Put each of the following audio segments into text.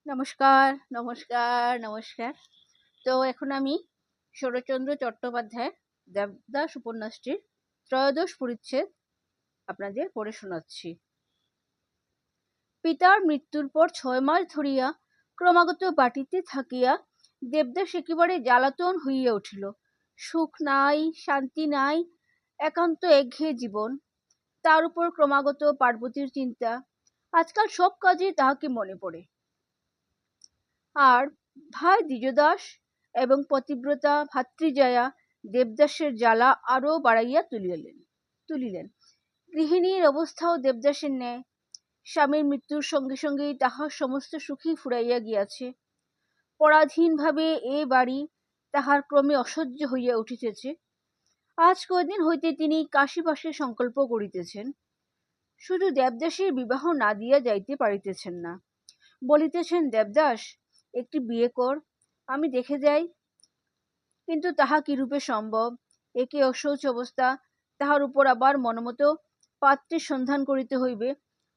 নমস্কার, নমস্কার, নমস্কার। তো এখন আমি শরৎচন্দ্র চট্টোপাধ্যায়ের 'দেবদাস' উপন্যাসটির ত্রয়োদশ পরিচ্ছেদ আপনাদের পড়ে শোনাচ্ছি। পিতার মৃত্যুর পর ৬ মাস ধরিয়া ক্রমাগত বাটিতে থাকিয়া দেবদাস একেবারে জ্বালাতন হইয়া উঠিল। সুখ নাই, শান্তি নাই, একান্ত একঘেয়ে জীবন। তার উপর ক্রমাগত পার্বতীর চিন্তা। আজকাল সব কাজেই তাহাকে মনে পড়ে। আর ভাই দ্বিজদাস এবং পতিব্রতা ভাতৃজয়া দেবদাসের জ্বালা আরো বাড়াইয়া তুলিলেন। গৃহিণীর অবস্থাও দেবদাসের ন্যায়। স্বামীর মৃত্যুর সঙ্গে সঙ্গেই তাহার সমস্ত সুখই ফুরাইয়া গিয়াছে। পরাধীনভাবে এ বাড়ি তাহার ক্রমে অসহ্য হইয়া উঠিতেছে। আজ কয়দিন হইতে তিনি কাশীবাসের সংকল্প করিতেছেন। শুধু দেবদাসের বিবাহ না দিয়া যাইতে পারিতেছেন না। বলিতেছেন, দেবদাস, একটি বিয়ে কর, আমি দেখে যাই। কিন্তু তাহা কিরূপে সম্ভব? একে অশৌচ অবস্থা, তাহার উপর আবার মনমতো পাত্রের সন্ধান করিতে হইবে।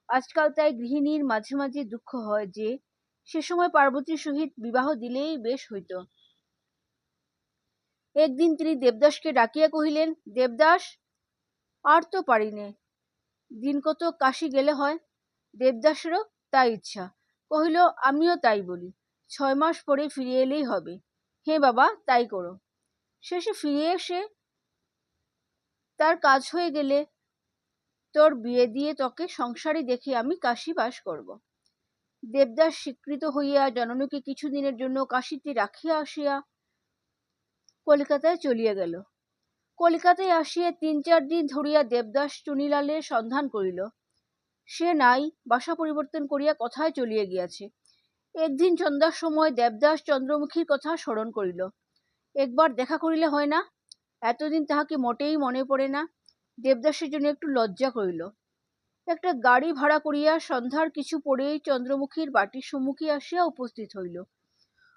আজকাল তাই গৃহিণীর মাঝে মাঝে দুঃখ হয় যে সে সময় পার্বতীর সহিত বিবাহ দিলেই বেশ হইত। একদিন তিনি দেবদাসকে ডাকিয়া কহিলেন, দেবদাস, আর তো পারি নে, দিন কত কাশী গেলে হয়। দেবদাসেরও তাই ইচ্ছা। কহিল, আমিও তাই বলি, ৬ মাস পরে ফিরে এলেই হবে। হে বাবা, তাই করো। শেষে ফিরে এসে তার কাজ হয়ে গেলে তোর বিয়ে দিয়ে তোকে সংসারী দেখে আমি কাশী বাস করব। দেবদাস স্বীকৃত হইয়া জননীকে কিছুদিনের জন্য কাশীতে রাখিয়া আসিয়া কলিকাতায় চলিয়া গেল। কলিকাতায় আসিয়া ৩-৪ দিন ধরিয়া দেবদাস চুনিলালের সন্ধান করিল। সে নাই, বাসা পরিবর্তন করিয়া কোথায় চলিয়া গিয়াছে। একদিন সন্ধ্যার সময় দেবদাস চন্দ্রমুখীর কথা স্মরণ করিল। একবার দেখা করিলে হয় না? এতদিন তাহাকে মোটেই মনে পড়ে না। দেবদাসের জন্য একটু লজ্জা করিল। একটা গাড়ি ভাড়া করিয়া সন্ধ্যার কিছু পরেই চন্দ্রমুখীর বাটির সম্মুখে আসিয়া উপস্থিত হইল।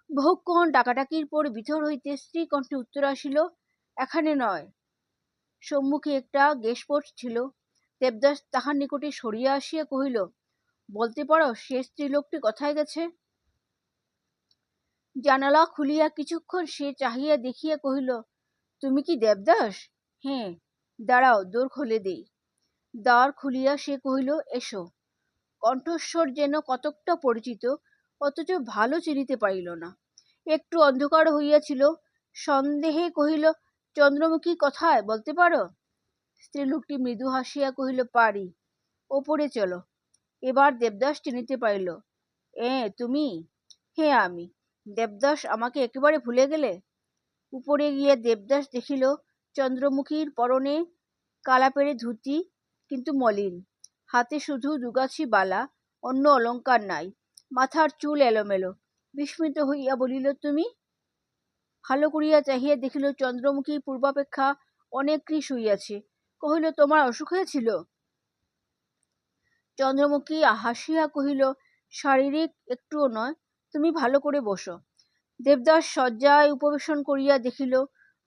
বহুক্ষণ ডাকাডাকির পর ভিতর হইতে স্ত্রী কণ্ঠে উত্তর আসিল, এখানে নয়। সম্মুখে একটা গেসপোস্ট ছিল। দেবদাস তাহার নিকটে সরিয়া আসিয়া কহিল, বলতে পারো সে স্ত্রীলোকটি কোথায় গেছে? জানালা খুলিয়া কিছুক্ষণ সে চাহিয়া দেখিয়া কহিল, তুমি কি দেবদাস? হ্যাঁ। দাঁড়াও, দোর খুলে দেই। দ্বার খুলিয়া সে কহিল, এসো। কণ্ঠস্বর যেন কতকটা পরিচিত, অথচ ভালো চিনিতে পারিল না। একটু অন্ধকার হইয়াছিল। সন্দেহে কহিল, চন্দ্রমুখী কোথায় বলতে পারো? স্ত্রীলোকটি মৃদু হাসিয়া কহিল, পারি। ওপরে চলো। এবার দেবদাস চিনিতে পারিল, তুমি? হ্যাঁ, আমি। দেবদাস, আমাকে একেবারে ভুলে গেলে? উপরে গিয়ে দেবদাস দেখিল চন্দ্রমুখীর পরনে কালাপেড়ে ধুতি, কিন্তু মলিন। হাতে শুধু দুগাছি বালা, অন্য অলংকার নাই। মাথার চুল এলোমেলো। বিস্মিত হইয়া বলিল, তুমি? ভালো করিয়া চাহিয়া দেখিল চন্দ্রমুখী পূর্বাপেক্ষা অনেক কৃশ হইয়াছে। কহিল, তোমার অসুখ হয়েছিল? চন্দ্রমুখী হাসিয়া কহিল, শারীরিক একটুও নয়, তুমি ভালো করে বসো। দেবদাস শয্যায় উপবেশন করিয়া দেখিল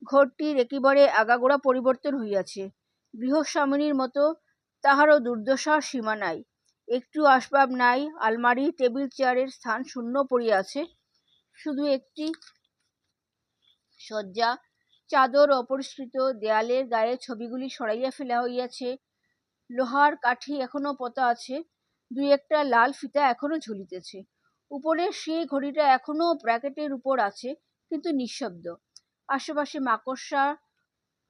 ঘরটির একেবারে আগাগোড়া পরিবর্তন হইয়াছে। গৃহস্বামিনীর মতো তাহারও দুর্দশার সীমা নাই। একটু আসবাব নাই, আলমারি টেবিল চেয়ারের স্থান শূন্য পড়িয়া আছে। শুধু একটি শয্যা, চাদর অপরিষ্কৃত, দেয়ালের গায়ে ছবিগুলি সরাইয়া ফেলা হইয়াছে, লোহার কাঠি এখনো পোতা আছে, দুই একটা লাল ফিতা এখনো ঝুলিতেছে। উপরের সেই ঘড়িটা এখনো ব্র্যাকেটের উপর আছে, কিন্তু নিঃশব্দ। আশেপাশে মাকড়সা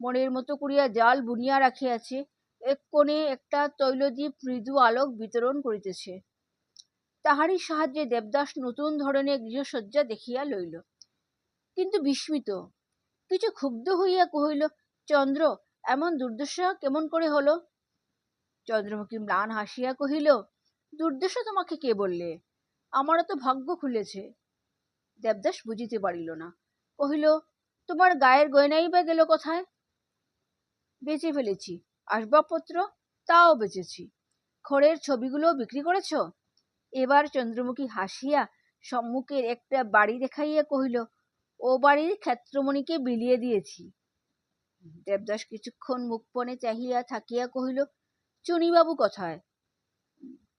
মনের মতো করিয়া জাল বুনিয়া রাখিয়াছে। এক কোণে একটা তৈলদীপ মৃদু আলোক বিতরণ করিতেছে। তাহারই সাহায্যে দেবদাস নতুন ধরনের গৃহসজ্জা দেখিয়া লইল, কিন্তু বিস্মিত। কিছু ক্ষুব্ধ হইয়া কহিল, চন্দ্র, এমন দুর্দশা কেমন করে হলো? চন্দ্রমুখী ম্লান হাসিয়া কহিল, দুর্দশা তোমাকে কে বললে? আমারও তো ভাগ্য খুলেছে। দেবদাস বুঝিতে পারিল না। কহিল, তোমার গায়ের গয়নাই বা গেল কোথায়? বেচে ফেলেছি। আসবাবপত্র? তাও বেচেছি। খড়ের ছবিগুলো বিক্রি করেছ? এবার চন্দ্রমুখী হাসিয়া সম্মুখের একটা বাড়ি দেখাইয়া কহিল, ও বাড়ির ক্ষেত্রমণিকে বিলিয়ে দিয়েছি। দেবদাস কিছুক্ষণ মুখপনে চাহিয়া থাকিয়া কহিল, চুনীবাবু কোথায়?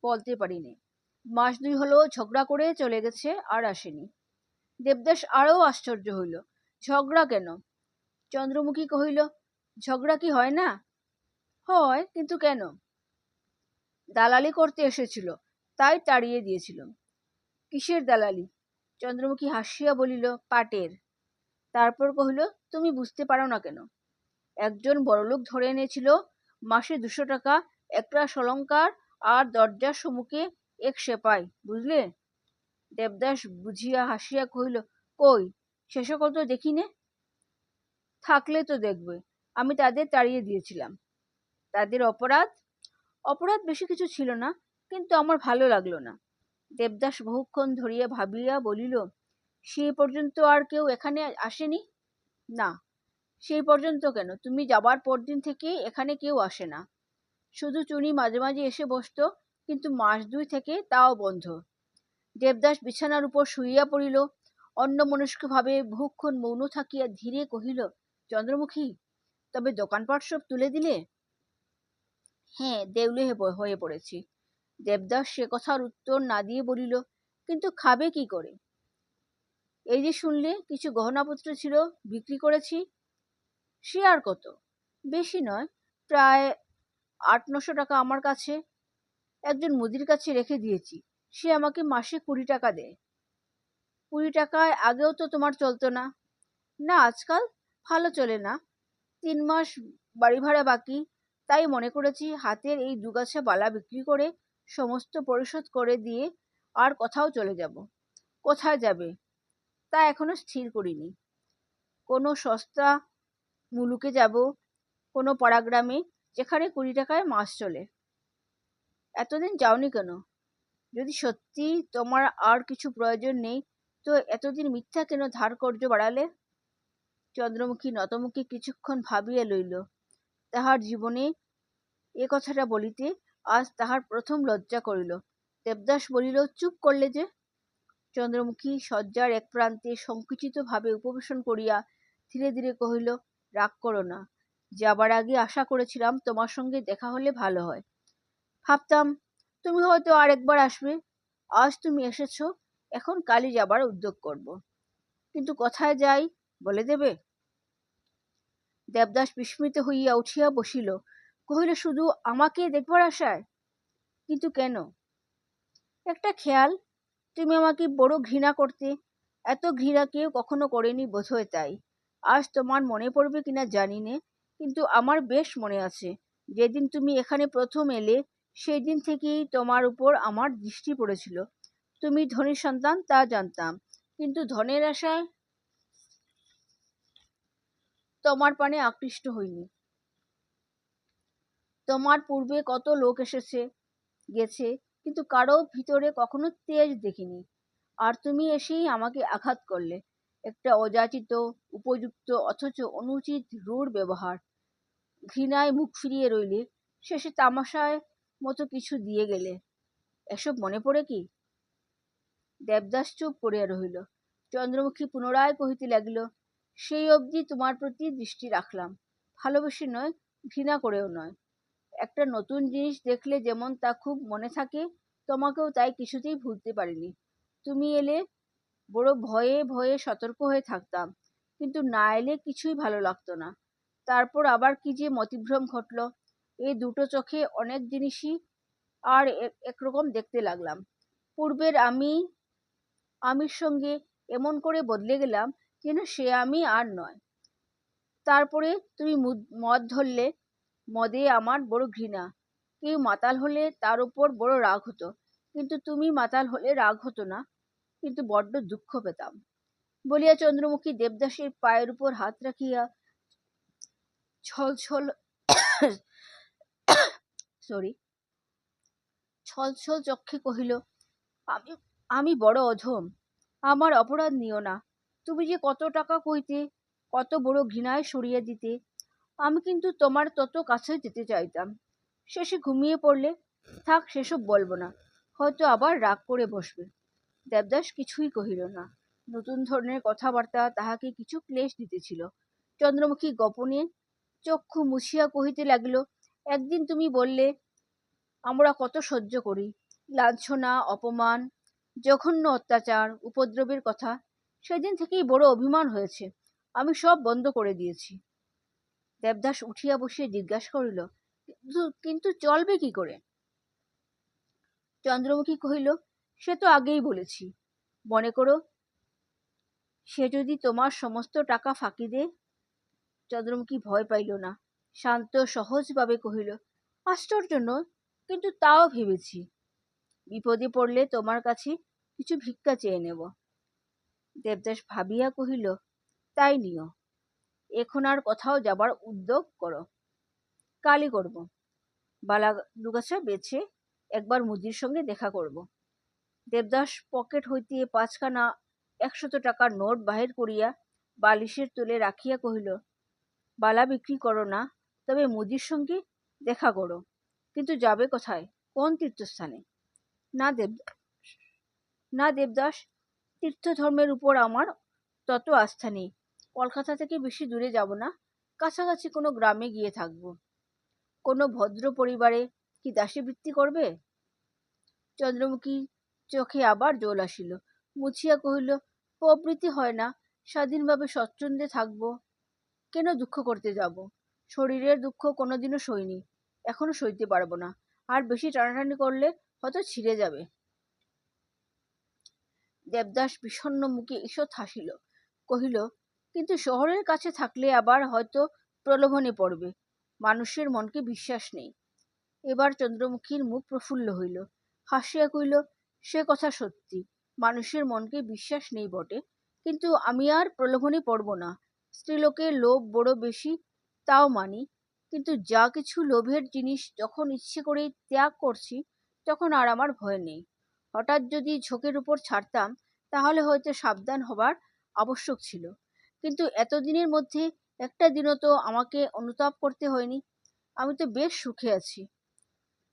বলতে পারি নে। মাস 2 হলো ঝগড়া করে চলে গেছে, আর আসেনি। দেবদাস আরও আশ্চর্য হইল। ঝগড়া কেন? চন্দ্রমুখী কহিল, ঝগড়া কি হয় না? হয়, কিন্তু কেন? দালালি করতে এসেছিল, তাই তাড়িয়ে দিয়েছিল। কিসের দালালি? চন্দ্রমুখী হাসিয়া বলিল, পাটের। তারপর কহিল, তুমি বুঝতে পারো না কেন? একজন বড়লোক ধরে এনেছিল মাসে 200 টাকা, একটা সলঙ্কার আর দরজার সম্মুখে এক সেপাই, বুঝলে? দেবদাস বুঝিয়া হাসিয়া কহিল, কই, সে সকল তো দেখি নে। থাকলে তো দেখবে, আমি তাদের তাড়িয়ে দিয়েছিলাম। তাদের অপরাধ? অপরাধ বেশি কিছু ছিল না, কিন্তু আমার ভালো লাগলো না। দেবদাস বহুক্ষণ ধরিয়া ভাবিয়া বলিল, সেই পর্যন্ত আর কেউ এখানে আসেনি? না। সেই পর্যন্ত কেন, তুমি যাবার পরদিন থেকে এখানে কেউ আসে না। শুধু চুনি মাঝে মাঝে এসে বসতো, কিন্তু মাস 2 থেকে তাও বন্ধ। দেবদাস বিছানার উপর শুইয়া পড়িল। অন্যমনস্কভাবে বহুক্ষণ মৌন থাকিয়া ধীরে কহিল, চন্দ্রমুখী, তবে দোকানপাট সব তুলে দিলে? হ্যাঁ, দেউলে হয়ে পড়েছি। দেবদাস সে কথার উত্তর না দিয়ে বলিল, কিন্তু খাবে কি করে? এই যে শুনলে কিছু গহনাপত্র ছিল, বিক্রি করেছি। সে আর কত? বেশি নয়, প্রায় 800-900 টাকা আমার কাছে। একজন মুদির কাছে রেখে দিয়েছি, সে আমাকে মাসে 20 টাকা দেয়। 20 টাকায় আগেও তো তোমার চলতো না? না, আজকাল ভালো চলে না। 3 মাস বাড়ি ভাড়া বাকি, তাই মনে করেছি হাতের এই দুগাছা বালা বিক্রি করে সমস্ত পরিশোধ করে দিয়ে আর কোথাও চলে যাব। কোথায় যাবে তা এখনো স্থির করিনি। কোনো সস্তা মুলুকে যাব, কোনো পাড়াগ্রামে, যেখানে 20 টাকায় মাস চলে। এতদিন যাওনি কেন? যদি সত্যি তোমার আর কিছু প্রয়োজন নেই, তো এতদিন মিথ্যা কেন ধার কর্য বাড়ালে? চন্দ্রমুখী নতমুখী কিছুক্ষণ ভাবিয়া লইল। তাহার জীবনে এ কথাটা বলিতে আজ তাহার প্রথম লজ্জা করিল। দেবদাস বলিল, চুপ করলে যে? চন্দ্রমুখী শয্যার এক প্রান্তে সংকুচিত ভাবে উপবেশন করিয়া ধীরে ধীরে কহিল, রাগ করো না। যাবার আগে আশা করেছিলাম তোমার সঙ্গে দেখা হলে ভালো হয়। ভাবতাম তুমি হয়তো আর একবার আসবে। আজ তুমি এসেছ, এখন কালই যাবার উদ্যোগ করব। কিন্তু কোথায় যাই বলে দেবে? দেবদাস বিস্মিত হইয়া উঠিয়া বসিল। কহিল, শুধু আমাকে দেখবার আশায়? কিন্তু কেন? একটা খেয়াল, তুমি আমাকে বড় ঘৃণা করতে। এত ঘৃণা কেউ কখনো করেনি বোধহয়, তাই। আজ তোমার মনে পড়বে কিনা জানি নে, কিন্তু আমার বেশ মনে আছে। যেদিন তুমি এখানে প্রথম এলে, সেই দিন থেকেই তোমার উপর আমার দৃষ্টি পড়েছিল। তুমি ধনীর সন্তান তা জানতাম, কিন্তু ধনের আশায় তোমার পানে আকৃষ্ট হইনি। তোমার পূর্বে কত লোক এসেছে গেছে, কিন্তু কারো ভিতরে কখনো তেজ দেখিনি। আর তুমি এসেই আমাকে আঘাত করলে। একটা অযাচিত, উপযুক্ত অথচ অনুচিত রূঢ় ব্যবহার। ঘৃণায় মুখ ফিরিয়ে রইলে, শেষে তামাশায় মতো কিছু দিয়ে গেলে। এসব মনে পড়ে কি? দেবদাস চুপ করিয়া রহিল। চন্দ্রমুখী পুনরায় কহিতে লাগিল, সেই অবধি তোমার প্রতি দৃষ্টি রাখলাম, ভালোবেসে নয়, ঘৃণা করেও নয়। একটা নতুন জিনিস দেখলে যেমন তা খুব মনে থাকে, তোমাকেও তাই কিছুতেই ভুলতে পারিনি। তুমি এলে বড় ভয়ে ভয়ে সতর্ক হয়ে থাকতাম, কিন্তু না এলে কিছুই ভালো লাগতো না। তারপর আবার কি যে মতিভ্রম ঘটল, এই দুটো চোখে অনেক জিনিসই আর একরকম দেখতে লাগলাম। পূর্বের আমির সঙ্গে এমন করে বদলে গেলাম, যেন সে আমি আর নয়। তারপরে তুমি মদ ধরলে, মদে আমার বড় ঘৃণা। কেউ মাতাল হলে তার উপর বড় রাগ হতো, কিন্তু তুমি মাতাল হলে রাগ হতো না, কিন্তু বড্ড দুঃখ পেতাম। বলিয়া চন্দ্রমুখী দেবদাসের পায়ের উপর হাত রাখিয়া ছলছল সরি ছলছল চক্ষে কহিল, আমি আমি বড় অধম, আমার অপরাধ নিও না। তুমি যে কত টাকা কইতে, কত বড় ঘৃণায় সরিয়ে দিতে, আমি কিন্তু তোমার তত কাছে যেতে চাইতাম। শেষে ঘুমিয়ে পড়লে। থাক, সেসব বলবো না, হয়তো আবার রাগ করে বসবে। দেবদাস কিছুই কহিল না। নতুন ধরনের কথাবার্তা তাহাকে কিছু ক্লেশ দিতেছিল। চন্দ্রমুখী গোপনে চক্ষু মুছিয়া কহিতে লাগিল, একদিন তুমি বললে আমরা কত সহ্য করি, লাঞ্ছনা, অপমান, জঘন্য অত্যাচার, উপদ্রবের কথা সেদিন থেকেই বড় অভিমান হয়েছে। আমি সব বন্ধ করে দিয়েছি। দেবদাস উঠিয়া বসিয়া জিজ্ঞাসা করিল, কিন্তু চলবে কি করে? চন্দ্রমুখী কহিল, সে তো আগেই বলেছি। মনে করো সে যদি তোমার সমস্ত টাকা ফাঁকি দেয়? চন্দ্রমুখী ভয় পাইল না, শান্ত সহজভাবে কহিল, আশ্চর্য নয়, কিন্তু তাও ভেবেছি বিপদে পড়লে তোমার কাছে কিছু ভিক্ষা চেয়ে নেব। দেবদাস ভাবিয়া কহিল, তাই নিও, এখন আর কোথাও যাবার উদ্যোগ করো। কালই করব। বালা দুগাছা বেছে একবার মুদির সঙ্গে দেখা করব। দেবদাস পকেট হইতে 5খানা 100 টাকার নোট বাহির করিয়া বালিশের তলে রাখিয়া কহিল, বালা বিক্রি করো না, তবে মুদির সঙ্গে দেখা করো। কিন্তু যাবে কোথায়? কোন তীর্থস্থানে? না দেবদাস, না দেবদাস, তীর্থধর্মের উপর আমার তত আস্থা নেই। কলকাতা থেকে বেশি দূরে যাব না, কাছাকাছি কোনো গ্রামে গিয়ে থাকব। কোনো ভদ্র পরিবারে কি দাসীবৃত্তি করবে? চন্দ্রমুখী চোখে আবার জল আসিল, মুছিয়া কহিল, প্রবৃত্তি হয় না, স্বাধীনভাবে স্বচ্ছন্দে থাকব। কেন দুঃখ করতে যাব? শরীরের দুঃখ কোনোদিনও সইনি, এখনো সইতে পারবো না। আর বেশি টানাটানি করলে হয়তো ছিঁড়ে যাবে। দেবদাস বিষণ্ণ মুখে ঈষৎ হাসিল, কহিল, কিন্তু শহরের কাছে থাকলে আবার হয়তো প্রলোভনে পড়বে। মানুষের মনকে বিশ্বাস নেই। এবার চন্দ্রমুখীর মুখ প্রফুল্ল হইল, হাসিয়া কহিল, সে কথা সত্যি, মানুষের মনকে বিশ্বাস নেই বটে, কিন্তু আমি আর প্রলোভনে পড়ব না। স্ত্রীলোকের লোভ বড় বেশি, তাও মানি, কিন্তু যা কিছু লোভের জিনিস যখন ইচ্ছে করেই ত্যাগ করছি, তখন আর আমার ভয় নেই। হঠাৎ যদি ঝোঁকের উপর ছাড়তাম, তাহলে হয়তো সাবধান হবার আবশ্যক ছিল, কিন্তু এতদিনের মধ্যে একটা দিনও তো আমাকে অনুতাপ করতে হয়নি। আমি তো বেশ সুখে আছি।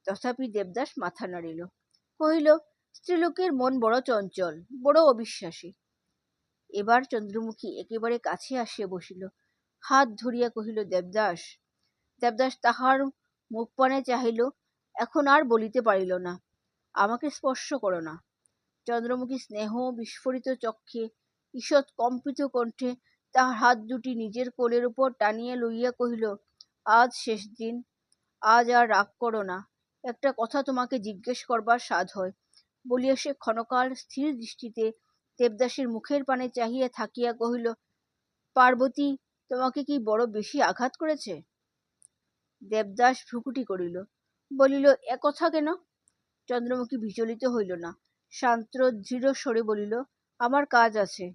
তথাপি দেবদাস মাথা নাড়িল, কহিল, স্ত্রীলোকের মন বড় চঞ্চল, বড় অবিশ্বাসী। এবার চন্দ্রমুখী একেবারে কাছে আসিয়া বসিল, হাত ধরিয়া কহিল, দেবদাস। দেবদাস তাহার মুখপানে চাহিল, এখন আর বলিতে পারিল না, আমাকে স্পর্শ করো না। চন্দ্রমুখী স্নেহ বিস্ফোরিত চক্ষে, ঈষৎ কম্পিত কণ্ঠে তাহার হাত দুটি নিজের কোলের উপর টানিয়া লইয়া কহিল, আজ শেষ দিন, আজ আর রাগ করো না, একটা কথা তোমাকে জিজ্ঞেস করবার সাধ হয়। বলিয়া সে ক্ষণকাল স্থির দৃষ্টিতে দেবদাসের মুখের পানে চাহিয়া থাকিয়া কহিল, পার্বতী তোমাকে কি বড় বেশি আঘাত করেছে? দেবদাস ভ্রুকুটি করিল, বলিল, এ কথা কেন? চন্দ্রমুখী বিচলিত হইল না, শান্ত দৃঢ় স্বরে বলিল, আমার কাজ আছে।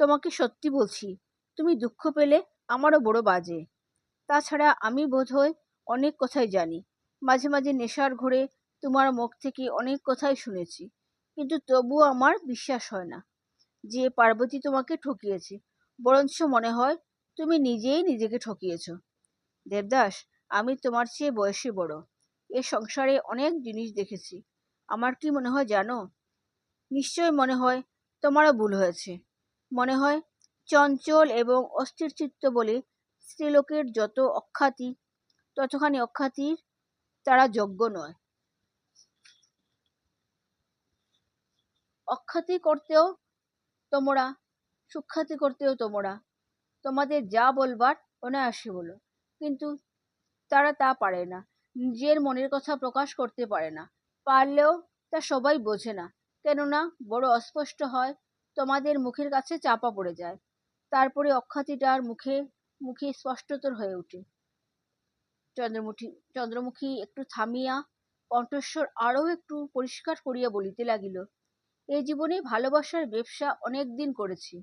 তোমাকে সত্যি বলছি, তুমি দুঃখ পেলে আমারও বড় বাজে। তাছাড়া আমি বোধহয় অনেক কথাই জানি। মাঝে মাঝে নেশার ঘোরে তোমার মুখ থেকে অনেক কথাই শুনেছি, কিন্তু তবুও আমার বিশ্বাস হয় না যে পার্বতী তোমাকে ঠকিয়েছে। বরঞ্চ মনে হয় তুমি নিজেই নিজেকে ঠকিয়েছ। দেবদাস, আমি তোমার চেয়ে বয়সে বড়, এ সংসারে অনেক জিনিস দেখেছি। আমার কি মনে হয় জানো? নিশ্চয় মনে হয় তোমারও ভুল হয়েছে। মনে হয় চঞ্চল এবং অস্থির চিত্ত বলে স্ত্রীলোকের যত অখ্যাতি, ততখানি অখ্যাতির তারা যোগ্য নয়। অখ্যাতি করতেও তোমরা, সুখ্যাতি করতেও তোমরা, তোমাদের যা বলবার অনায়াসে বলো, কিন্তু তারা তা পারে না, নিজের মনের কথা প্রকাশ করতে পারে না। পারলেও তা সবাই বোঝে না, কেননা বড় অস্পষ্ট হয়, তোমাদের মুখের কাছে চাপা পড়ে যায়। তারপরে অখ্যাতিটার মুখে মুখে স্পষ্টতর হয়ে ওঠে। চন্দ্রমুখী চন্দ্রমুখী একটু থামিয়া কণ্ঠস্বর আরও একটু পরিষ্কার করিয়া বলিতে লাগিল, এই জীবনে ভালোবাসার ব্যবসা অনেক দিন করেছি,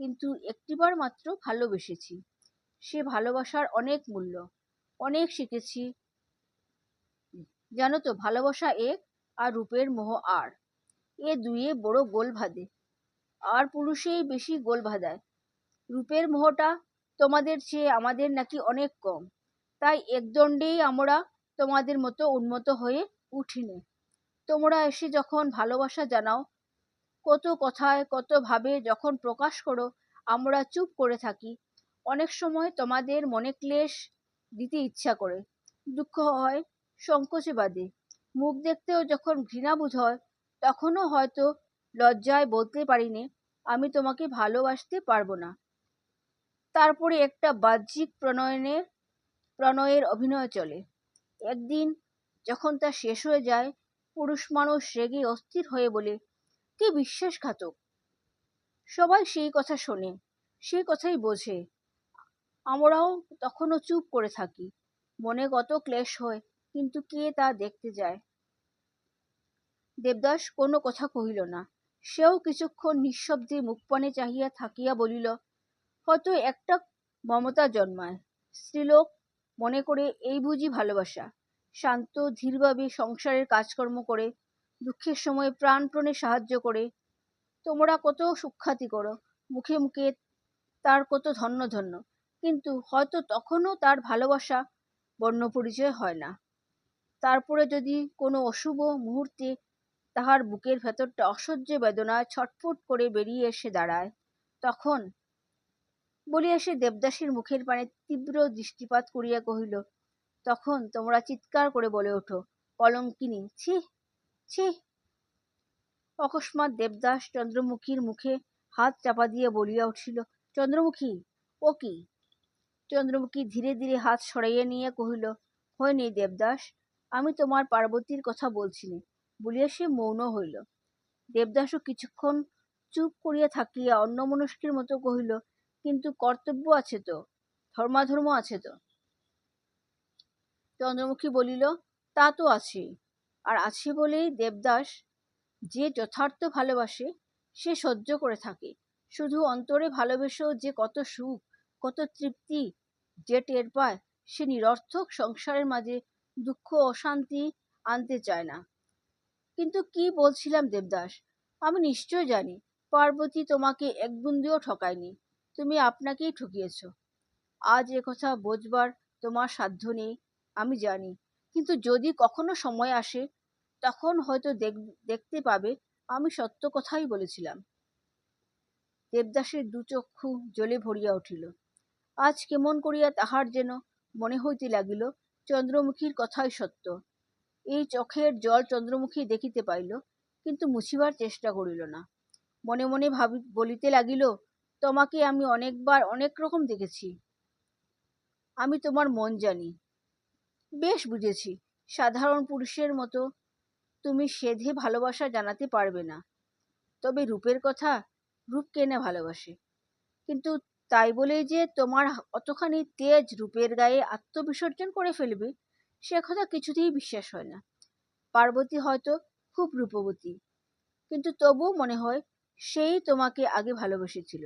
কিন্তু একটিবার মাত্র ভালোবেসেছি। সে ভালোবাসার অনেক মূল্য, অনেক শিখেছি। জানো তো, ভালোবাসা এক, আর রূপের মোহ আর, এ দুয়ে বড় গোল বাঁধে, আর পুরুষেই বেশি গোল বাঁধায়। রূপের মোহটা তোমাদের চেয়ে আমাদের নাকি অনেক কম, তাই একদণ্ডেই আমরা তোমাদের মতো উন্মত্ত হয়ে উঠিনি। তোমরা এসে যখন ভালোবাসা জানাও, কত কথায় কত ভাবে যখন প্রকাশ করো, আমরা চুপ করে থাকি। অনেক সময় তোমাদের মনে ক্লেশ দিতে ইচ্ছা করে, দুঃখ হয়, সংকোচে বাদে, মুখ দেখতেও যখন ঘৃণা বোধ হয়, তখনও হয়তো লজ্জায় বলতে পারিনি আমি তোমাকে ভালোবাসতে পারবো না। তারপরে একটা বাহ্যিক প্রণয়ের অভিনয় চলে। একদিন যখন তা শেষ হয়ে যায়, পুরুষ মানুষ রেগে অস্থির হয়ে বলে, কি বিশ্বাসঘাতক। সবাই সেই কথা শোনে, সেই কথাই বোঝে। আমরাও তখনও চুপ করে থাকি। মনে কত ক্লেশ হয়, কিন্তু কে তা দেখতে যায়। দেবদাস কোনো কথা কহিল না। সেও কিছুক্ষণ নিঃশব্দে মুখপানে চাহিয়া থাকিয়া বলিল, হয়তো একটা মমতা জন্মায়। স্ত্রীলোক মনে করে এই বুঝি ভালোবাসা। শান্ত ধীরভাবে সংসারের কাজকর্ম করে, দুঃখের সময় প্রাণপণে সাহায্য করে। তোমরা কত সুখ্যাতি করো, মুখে মুখে তার কত ধন্য ধন্য, কিন্তু হয়তো তখনও তার ভালোবাসা বর্ণপরিচয় হয় না। তারপরে যদি কোনো অশুভ মুহূর্তে তাহার বুকের ভেতরটা অসহ্য বেদনায় ছটফট করে বেরিয়ে এসে দাঁড়ায়, তখন বলিয়া সে দেবদাসীর মুখের পানে তীব্র দৃষ্টিপাত করিয়া কহিল, তখন তোমরা চিৎকার করে বলে ওঠো, কলঙ্কিনী, ছি ছি। অকস্মাৎ দেবদাস চন্দ্রমুখীর মুখে হাত চাপা দিয়ে বলিয়া উঠিল, চন্দ্রমুখী, ও কি? চন্দ্রমুখী ধীরে ধীরে হাত সরাইয়া নিয়ে কহিল, হয়নি দেবদাস, আমি তোমার পার্বতীর কথা বলছি নে। বলিয়া সে মৌন হইল। দেবদাসও কিছুক্ষণ চুপ করিয়া থাকিয়া অন্যমনস্কের মতো কহিল, কিন্তু কর্তব্য আছে তো, ধর্মাধর্ম আছে তো। চন্দ্রমুখী বলিল, তা তো আছে, আর আছে বলেই দেবদাস যে যথার্থ ভালোবাসে সে সহ্য করে থাকে। শুধু অন্তরে ভালোবেসেও যে কত সুখ, কত তৃপ্তি যে টের পায়, সে নিরর্থক সংসারের মাঝে দুঃখ অশান্তি আনতে চায় না। কিন্তু কি বলছিলাম দেবদাস, আমি নিশ্চয় জানি পার্বতী তোমাকে এক বিন্দুও ঠকায়নি। তুমি আপনাকেই ঠকিয়েছ। আজ একথা বোঝবার তোমার সাধ্য নেই, আমি জানি। কিন্তু যদি কখনো সময় আসে, তখন হয়তো দেখতে পাবে আমি সত্য কথাই বলেছিলাম। দেবদাসের দু চক্ষু জলে ভরিয়া উঠিল। আজ কেমন করিয়া তাহার যেন মনে হইতে লাগিল চন্দ্রমুখীর কথাই সত্য। এই চোখের জল চন্দ্রমুখী দেখিতে পাইল, কিন্তু মুছিবার চেষ্টা করিল না। মনে মনে বলিতে লাগিল, তোমাকে আমি অনেকবার অনেক রকম দেখেছি। আমি তোমার মন জানি, বেশ বুঝেছি। সাধারণ পুরুষের মতো তুমি সেধে ভালোবাসা জানাতে পারবে না। তবে রূপের কথা, রূপ কে না ভালোবাসে। কিন্তু তাই বলেই যে তোমার অতখানি তেজ রূপের গায়ে আত্মবিসর্জন করে ফেলবে, সে কথা কিছুতেই বিশ্বাস হয় না। পার্বতী হয়তো খুব রূপবতী, কিন্তু তবুও মনে হয় সেই তোমাকে আগে ভালোবেসেছিল,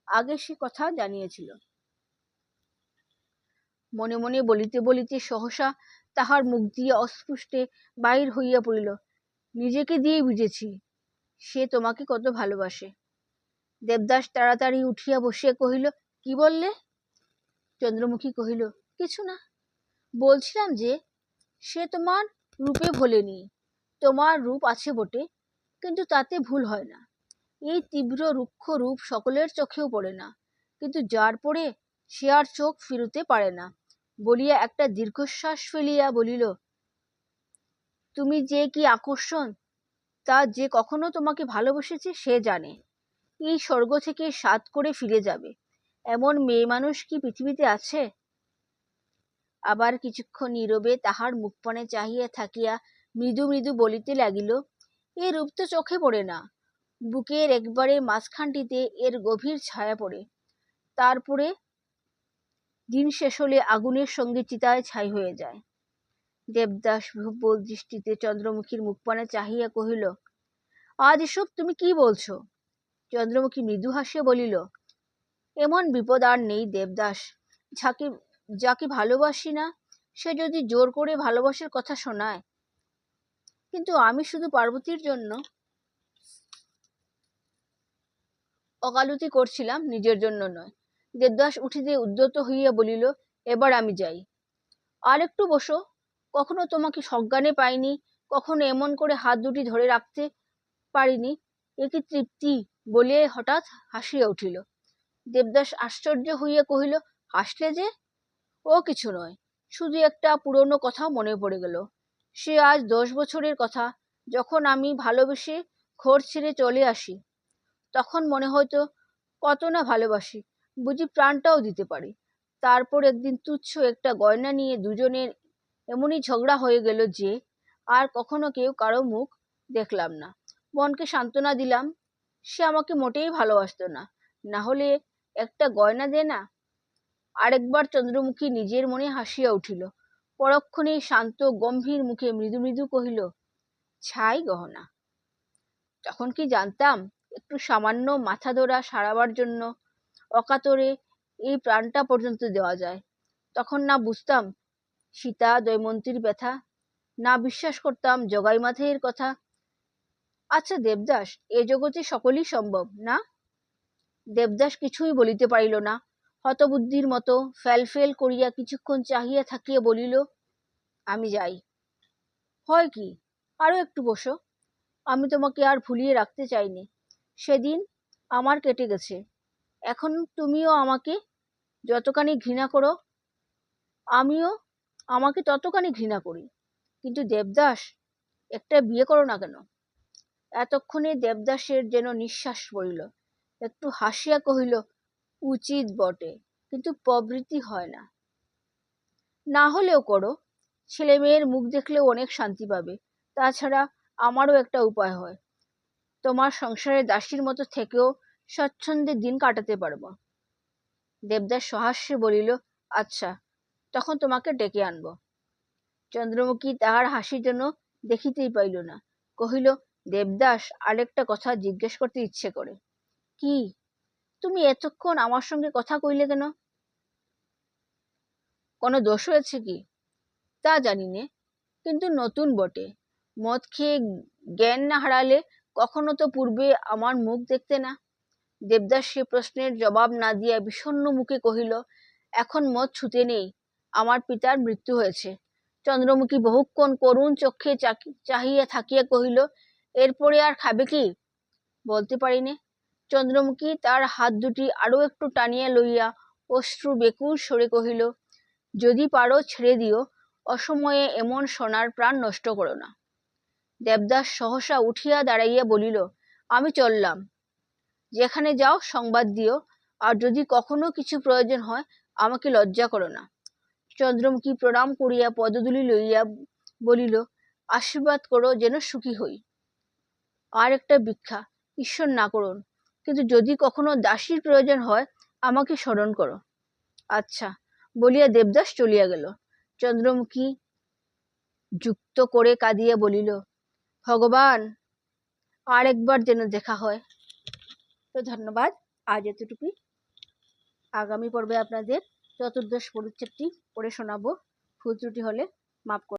আগে সে কথা জানিয়েছিল। মনে মনে বলিতে বলিতে সহসা তাহার মুখ দিয়ে অস্পষ্টে বাহির হইয়া পড়িল, নিজেকে দিয়েই বুঝেছি সে তোমাকে কত ভালোবাসে। দেবদাস তাড়াতাড়ি উঠিয়া বসিয়া কহিল, কি বললে? চন্দ্রমুখী কহিল, কিছু না। বলছিলাম যে সে তোমার রূপে ভোলেনি। তোমার রূপ আছে বটে, কিন্তু তাতে ভুল হয় না। এই তীব্র রুক্ষ রূপ সকলের চোখেও পড়ে না, কিন্তু যার পড়ে সে আর চোখ ফিরুতে পারে না। বলিয়া একটা দীর্ঘশ্বাস ফেলিয়া বলিল, তুমি যে কি আকর্ষণ তা যে কখনো তোমাকে ভালোবেসেছে সে জানে। এই স্বর্গ থেকে সাত করে ফিরে যাবে এমন মেয়ে মানুষ কি পৃথিবীতে আছে? আবার কিছুক্ষণ নীরবে তাহার মুখপানে চাহিয়া থাকিয়া মৃদু মৃদু বলিতে লাগিল, এ রূপ তো চোখে পড়ে না, বুকের একবারে মাঝখানটিতে এর গভীর ছায়া পড়ে। তারপরে দিন শেষ হলে আগুনের সঙ্গে চিতায় ছাই হয়ে যায়। দেবদাস বিহ্বল দৃষ্টিতে চন্দ্রমুখীর মুখপানে চাহিয়া কহিল, আজ এসব তুমি কি বলছো? চন্দ্রমুখী মৃদু হাসিয়া বলিল, এমন বিপদ আর নেই দেবদাস। যাকে ভালোবাসি না সে যদি জোর করে ভালোবাসার কথা শোনায়। কিন্তু আমি শুধু পার্বতীর জন্য ওকালতি করছিলাম, নিজের জন্য নয়। দেবদাস উঠিতে উদ্যত হইয়া বলিল, এবার আমি যাই। আর একটু বসো। কখনো তোমাকে সজ্ঞানে পাইনি, কখনো এমন করে হাত দুটি ধরে রাখতে পারিনি। এ কি তৃপ্তি! বলিয়া হঠাৎ হাসিয়া উঠিল। দেবদাস আশ্চর্য হইয়া কহিল, হাসলে যে? ও কিছু নয়, শুধু একটা পুরনো কথা মনে পড়ে গেল। সে আজ 10 বছরের কথা। যখন আমি ভালোবেসে ঘর ছেড়ে চলে আসি, তখন মনে হতো কত না ভালোবাসি, বুঝি প্রাণটাও দিতে পারি। তারপর একদিন তুচ্ছ একটা গয়না নিয়ে দুজনের এমনই ঝগড়া হয়ে গেল যে আর কখনো কেউ কারো মুখ দেখলাম না। মনকে সান্ত্বনা দিলাম, সে আমাকে মোটেই ভালোবাসতো না, না হলে একটা গয়না দে না। আরেকবার চন্দ্রমুখী নিজের মনে হাসিয়া উঠিল। পরক্ষণেই শান্ত গম্ভীর মুখে মৃদু মৃদু কহিল, ছাই গহনা। তখন কি জানতাম একটু সামান্য মাথা ধরা সারাবার জন্য অকাতরে এই প্রাণটা পর্যন্ত দেওয়া যায়। তখন না বুঝতাম সীতা দৈমন্তীর ব্যথা, না বিশ্বাস করতাম জগাই মাথাইয়ের কথা। আচ্ছা দেবদাস, এ জগতে সকলই সম্ভব না? দেবদাস কিছুই বলিতে পারিল না। হতবুদ্ধির মতো ফেল ফেল করিয়া কিছুক্ষণ চাহিয়া থাকিয়া বলিল, আমি যাই। হয় কি, আরো একটু বসো। আমি তোমাকে আর ভুলিয়ে রাখতে চাইনি। সেদিন আমার কেটে গেছে। এখন তুমিও আমাকে যতখানি ঘৃণা করো, আমিও আমাকে ততখানি ঘৃণা করি। কিন্তু দেবদাস, একটা বিয়ে করো না কেন? এতক্ষণে দেবদাসের যেন নিঃশ্বাস পড়িল। একটু হাসিয়া কহিল, উচিত বটে, কিন্তু প্রবৃত্তি হয় না। না হলেও করো, ছেলে মেয়ের মুখ দেখলেও অনেক শান্তি পাবে। তাছাড়া আমারও একটা উপায় হয়, তোমার সংসারে দাসীর মতো থেকেও স্বচ্ছন্দে দিন কাটাতে পারবো। দেবদাস সহাস্যে বলিল, আচ্ছা, তখন তোমাকে ডেকে আনবো। চন্দ্রমুখী তাহার হাসির জন্য দেখিতেই পাইল না। কহিল, দেবদাস, আরেকটা কথা জিজ্ঞেস করতে ইচ্ছে করে। কি? তুমি এতক্ষণ আমার সঙ্গে কথা কইলে কেন? কোনো দোষ হয়েছে কি? তা জানি নে, কিন্তু নতুন বটে। মদ খেয়ে জ্ঞান না হারালে কখনো তো পূর্বে আমার মুখ দেখতে না। দেবদাস সে প্রশ্নের জবাব না দিয়া বিষণ্ণ মুখে কহিল, এখন মদ ছুতে নেই, আমার পিতার মৃত্যু হয়েছে। চন্দ্রমুখী বহুক্ষণ করুণ চক্ষে চাহিয়া থাকিয়া কহিল, এরপরে আর খাবে কি? বলতে পারি নে। চন্দ্রমুখী তার হাত দুটি আরো একটু টানিয়া লইয়া অশ্রু বেকুল স্বরে কহিল, যদি পারো ছেড়ে দিও, অসময়ে এমন সোনার প্রাণ নষ্ট করো না। দেবদাস সহসা উঠিয়া দাঁড়াইয়া বলিল, আমি চললাম। যেখানে যাও সংবাদ দিও, আর যদি কখনো কিছু প্রয়োজন হয় আমাকে লজ্জা করো না। চন্দ্রমুখী প্রণাম করিয়া পদধূলি লইয়া বলিল, আশীর্বাদ করো যেন সুখী হই। আর একটা ভিক্ষা, ঈশ্বর না করুন, কিন্তু যদি কখনো দাসীর প্রয়োজন হয় আমাকে স্মরণ করো। আচ্ছা, বলিয়া দেবদাস চলিয়া গেল। চন্দ্রমুখী যুক্ত করে কাঁদিয়া বলিল, ভগবান, আর একবার যেন দেখা হয়। তো ধন্যবাদ, আজ এতটুকুই। আগামী পর্বে আপনাদের চতুর্দশ পরিচ্ছেদটি পড়ে শোনাবো। ভুল ত্রুটি হলে মাফ করবেন।